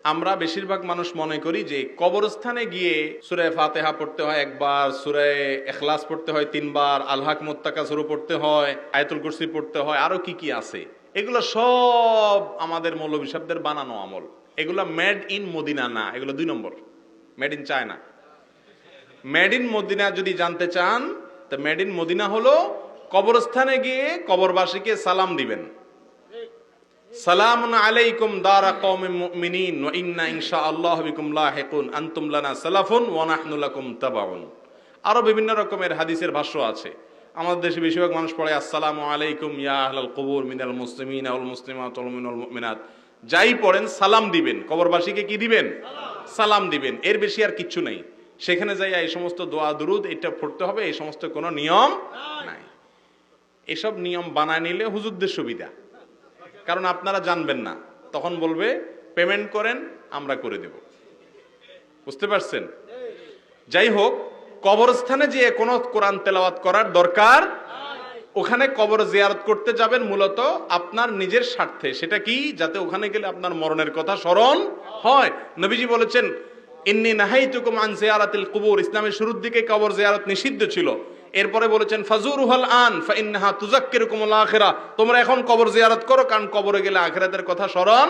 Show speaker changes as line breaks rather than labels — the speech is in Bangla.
আমরা বেশিরভাগ মানুষ মনে করি যে কবরস্থানে গিয়ে সূরা ফাতিহা পড়তে হয় একবার, সূরা ইখলাস পড়তে হয় 3 বার, আল হাকুমুত তাকাসুর পড়তে হয়, আয়াতুল কুরসি পড়তে হয়, আরো কি কি আছে, এগুলো সব আমাদের মৌলভী সাহেবদের বানানো আমল। এগুলো মেড ইন মদিনা না, এগুলো 2 নম্বর, made in China. Made in Medina যদি জানতে চান, তো মেড ইন মদিনা হলো কবরস্থানে গিয়ে কবরবাসীকে সালাম দিবেন, সালামুন আলাইকুম দারা কওমিন মুমিনিন ওয়া ইন্না ইনশাআল্লাহু বিকুম লাহিকুন আনতুম লানা সালাফুন ওয়া নাহনু লাকুম তাবাউন। আরো বিভিন্ন রকমের হাদিসের ভাষ্য আছে। আমাদের দেশে বেশিরভাগ মানুষ পড়ে আসসালামু আলাইকুম ইয়া আহলাল কুবুর মিনাল মুসলিমিনা ওয়াল মুসলিমাত ওয়াল মুমিনুল মুমিনাত। যাই পড়েন সালাম দিবেন, কবরবাসীকে কি দিবেন? সালাম দিবেন, এর বেশি আর কিচ্ছু নেই। সেখানে যাইয়া এই সমস্ত দোয়া দুরুদ এটা পড়তে হবে, এই সমস্ত কোনো নিয়ম নাই। এসব নিয়ম বানায় নিলে হুজুরদের সুবিধা, কারণ আপনারা জানবেন না, তখন বলবে পেমেন্ট করেন, আমরা করে দেব। বুঝতে পারছেন? যাই হোক, কবরস্থানে যে কোনো কোরআন তেলাওয়াত করার দরকার, ওখানে কবর জিয়ারত করতে যাবেন মূলত আপনার নিজের স্বার্থে। সেটা কি? যাতে ওখানে গেলে আপনার মরণের কথা স্মরণ হয়। নবীজি বলেছেন ইন্নী নাহাইতুকুম আন জিয়ারাতিল কুবুর, ইসলামের শুরুর দিকে কবর জিয়ারত নিষিদ্ধ ছিল। এরপরে বলেছেন ফাজুরুহাল আন ফাইন্নাহা তুযাক্কিরুকুমুল আখিরা, তোমরা এখন কবর জিয়ারত করো, কারণ কবরে গেলে আখিরাতের কথা স্মরণ